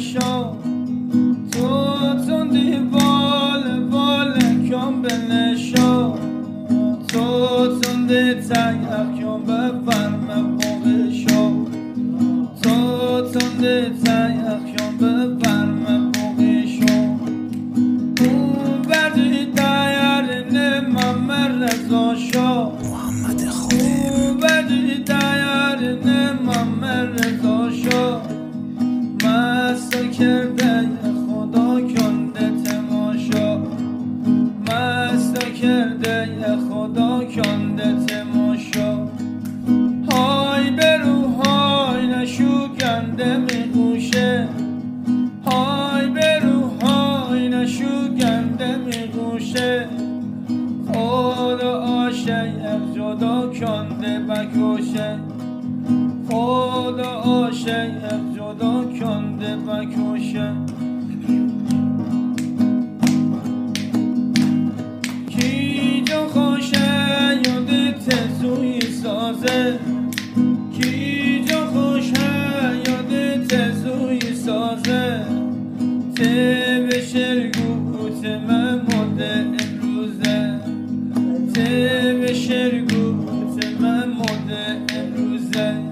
نشو تو تندی بال کم بنشو تو تندی تیق کم بفرم بوغشو تو تندی تیق کم بفرم بوغشو اون بردی دایر نمام رضا شو محمد خودی اون بردی دایر نمام رضا شو مستا کرده خدا کنده تماشا مستا کرده خدا کنده تماشا های برو های نشوگنده میگوشه های برو های نشوگنده میگوشه خدا عاشق جدا کنده بکشه خدا عاشق جدا کنده بکشه کی جا خوشه یادت زوی سازه کی جا خوشه یادت زوی سازه ته به شرگوت من مده امروزه ته به شرگوت من مده امروزه